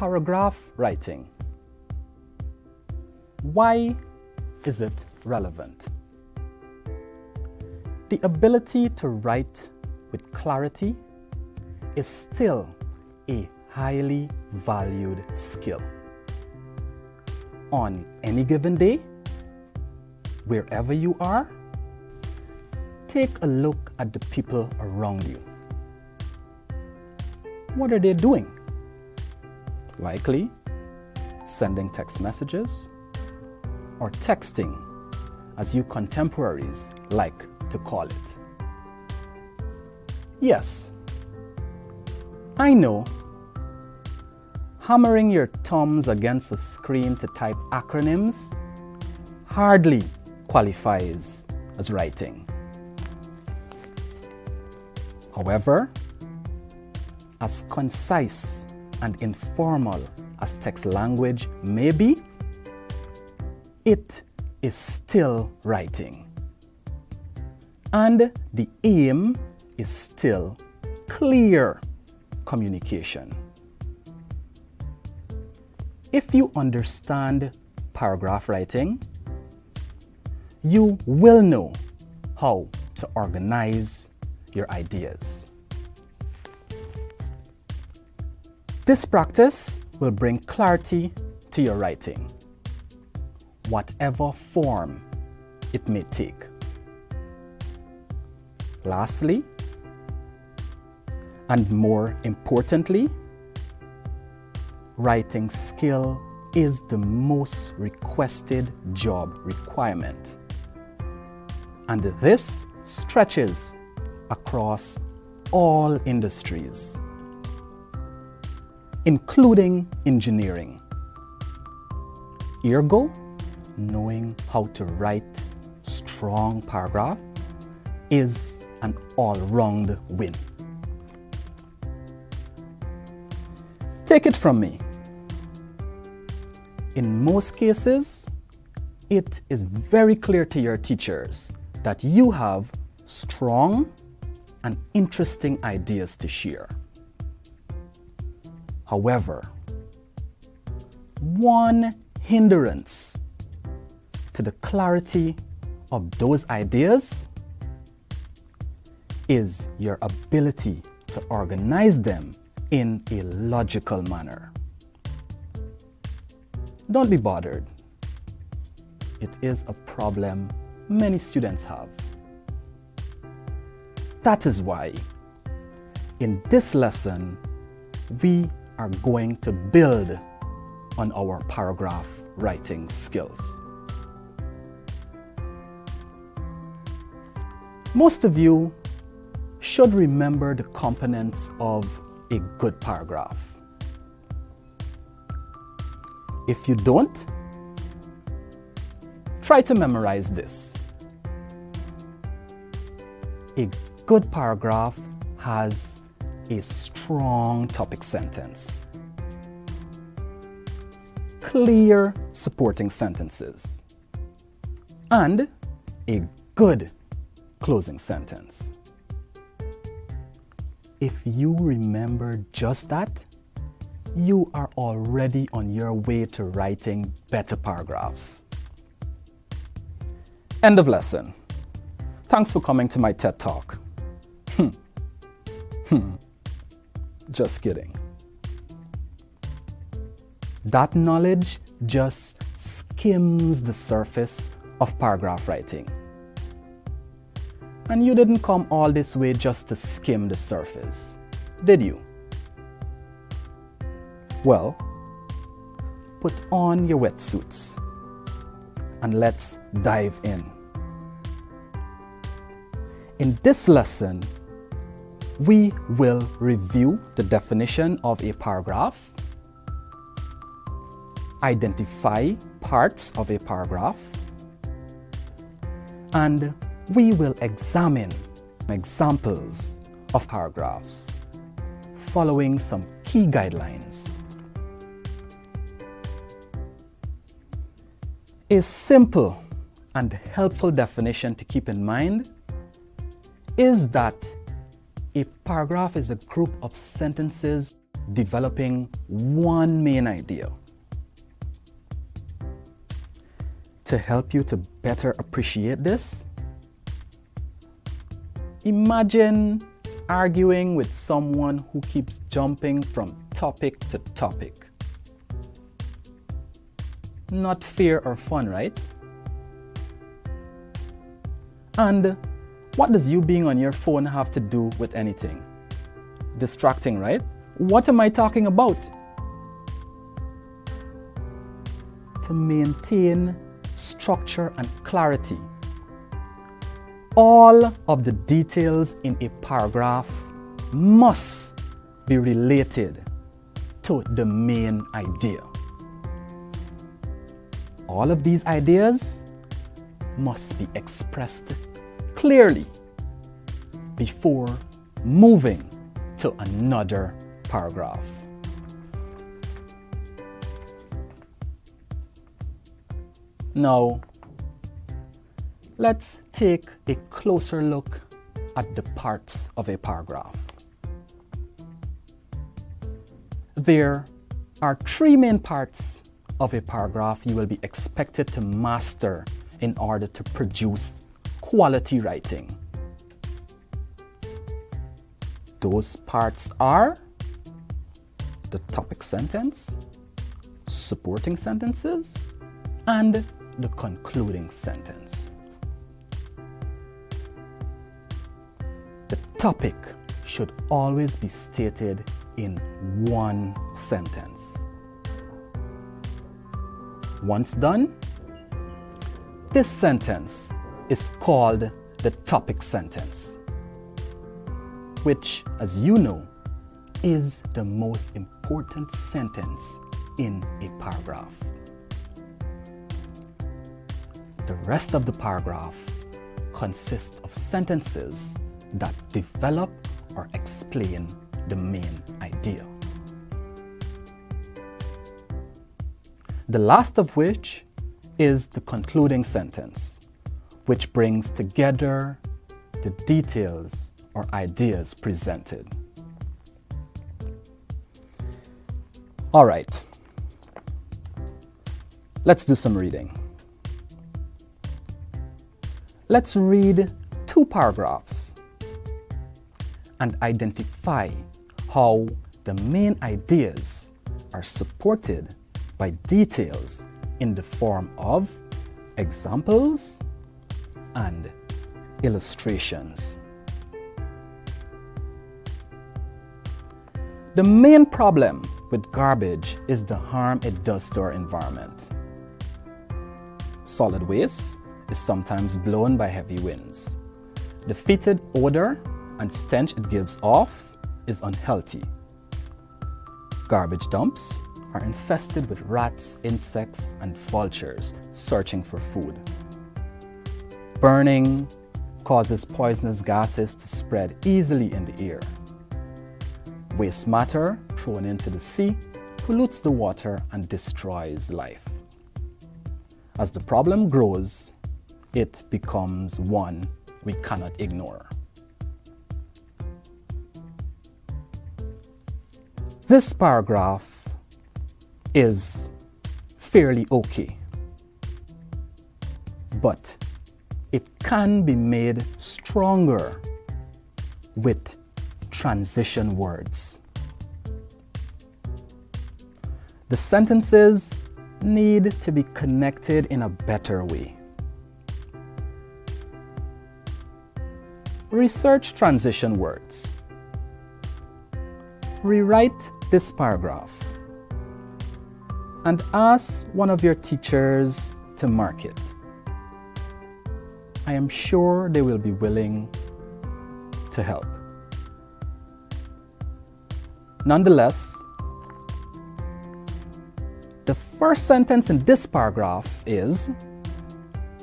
paragraph writing. Why is it relevant? The ability to write with clarity is still a highly valued skill. On any given day, wherever you are, take a look at the people around you. What are they doing? Likely sending text messages or texting, as you contemporaries like to call it. Yes, I know hammering your thumbs against a screen to type acronyms hardly qualifies as writing. However, as concise and informal as text language may be, it is still writing. And the aim is still clear communication. If you understand paragraph writing, you will know how to organize your ideas. This practice will bring clarity to your writing, whatever form it may take. Lastly, and more importantly, writing skill is the most requested job requirement. And this stretches across all industries, including engineering. Ergo, knowing how to write strong paragraph is an all-round win. Take it from me. In most cases, it is very clear to your teachers that you have strong and interesting ideas to share. However, one hindrance to the clarity of those ideas is your ability to organize them in a logical manner. Don't be bothered. It is a problem many students have. That is why, in this lesson, we are going to build on our paragraph writing skills. Most of you should remember the components of a good paragraph. If you don't, try to memorize this. A good paragraph has a strong topic sentence, clear supporting sentences, and a good closing sentence. If you remember just that, you are already on your way to writing better paragraphs. End of lesson. Thanks for coming to my TED Talk. Just kidding. That knowledge just skims the surface of paragraph writing. And you didn't come all this way just to skim the surface, did you? Well, put on your wetsuits and let's dive in. In this lesson, we will review the definition of a paragraph, identify parts of a paragraph, and we will examine examples of paragraphs following some key guidelines. A simple and helpful definition to keep in mind is that a paragraph is a group of sentences developing one main idea. To help you to better appreciate this, imagine arguing with someone who keeps jumping from topic to topic. Not fair or fun, right? And what does you being on your phone have to do with anything? Distracting, right? What am I talking about? To maintain structure and clarity, all of the details in a paragraph must be related to the main idea. All of these ideas must be expressed clearly before moving to another paragraph. Now, let's take a closer look at the parts of a paragraph. There are three main parts of a paragraph you will be expected to master in order to produce quality writing. Those parts are the topic sentence, supporting sentences, and the concluding sentence. The topic should always be stated in one sentence. Once done, this sentence is called the topic sentence, which, as you know, is the most important sentence in a paragraph. The rest of the paragraph consists of sentences that develop or explain the main idea. The last of which is the concluding sentence, which brings together the details or ideas presented. All right, let's do some reading. Let's read 2 paragraphs and identify how the main ideas are supported by details in the form of examples and illustrations. The main problem with garbage is the harm it does to our environment. Solid waste is sometimes blown by heavy winds. The fetid odor and stench it gives off is unhealthy. Garbage dumps are infested with rats, insects, and vultures searching for food. Burning causes poisonous gases to spread easily in the air. Waste matter thrown into the sea pollutes the water and destroys life. As the problem grows, it becomes one we cannot ignore. This paragraph is fairly okay, but it can be made stronger with transition words. The sentences need to be connected in a better way. Research transition words. Rewrite this paragraph and ask one of your teachers to mark it. I am sure they will be willing to help. Nonetheless, the first sentence in this paragraph is,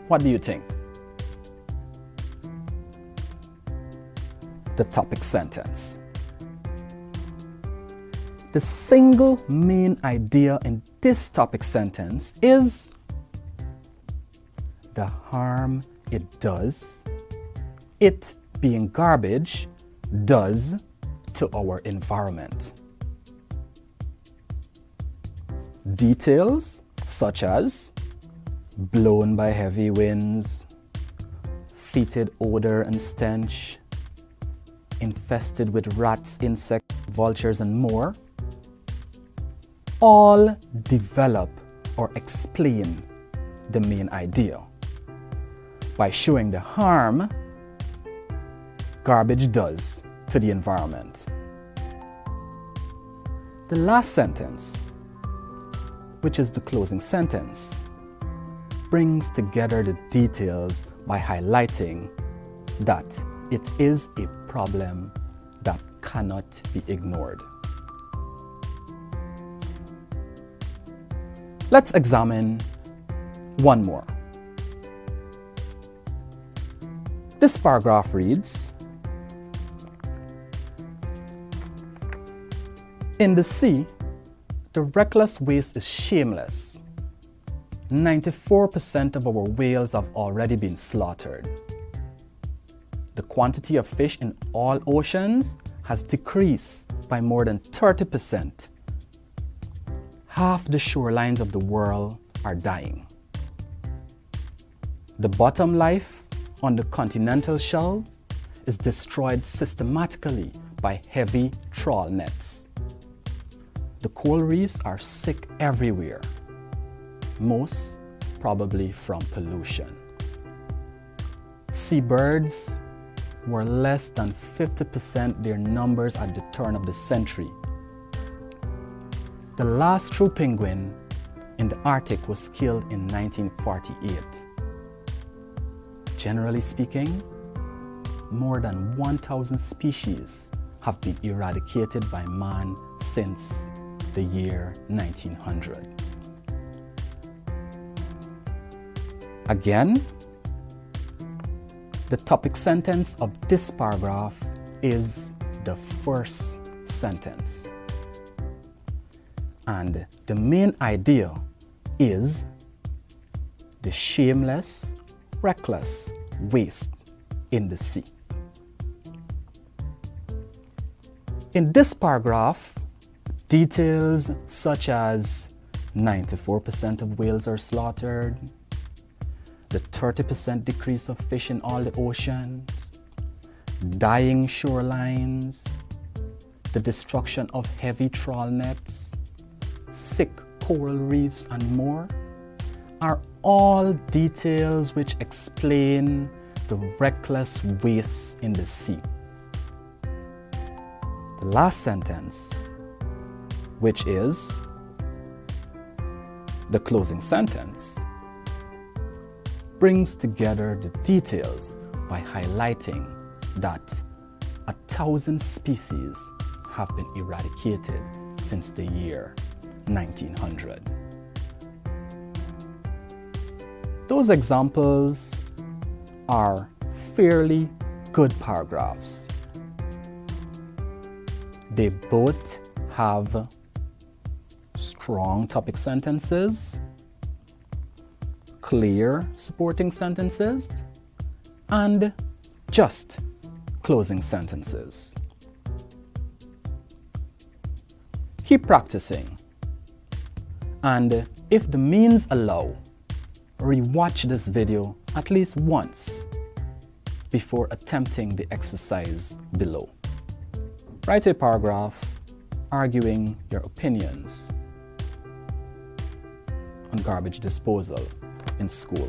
what do you think? The topic sentence. The single main idea in this topic sentence is the harm it does, it being garbage, does to our environment. Details such as blown by heavy winds, fetid odor and stench, infested with rats, insects, vultures, and more, all develop or explain the main idea by showing the harm garbage does to the environment. The last sentence, which is the closing sentence, brings together the details by highlighting that it is a problem that cannot be ignored. Let's examine one more. This paragraph reads, "In the sea, the reckless waste is shameless. 94% of our whales have already been slaughtered. The quantity of fish in all oceans has decreased by more than 30%. Half the shorelines of the world are dying. The bottom life on the continental shelf is destroyed systematically by heavy trawl nets. The coral reefs are sick everywhere, most probably from pollution. Seabirds were less than 50% their numbers at the turn of the century. The last true penguin in the Arctic was killed in 1948. Generally speaking, more than 1,000 species have been eradicated by man since the year 1900. Again, the topic sentence of this paragraph is the first sentence. And the main idea is the shameless, reckless waste in the sea. In this paragraph, details such as 94% of whales are slaughtered, the 30% decrease of fish in all the oceans, dying shorelines, the destruction of heavy trawl nets, sick coral reefs, and more, are all details which explain the reckless waste in the sea. The last sentence, which is the closing sentence, brings together the details by highlighting that 1,000 species have been eradicated since the year 1900. Those examples are fairly good paragraphs. They both have strong topic sentences, clear supporting sentences, and just closing sentences. Keep practicing, and if the means allow, rewatch this video at least once before attempting the exercise below. Write a paragraph arguing your opinions on garbage disposal in school.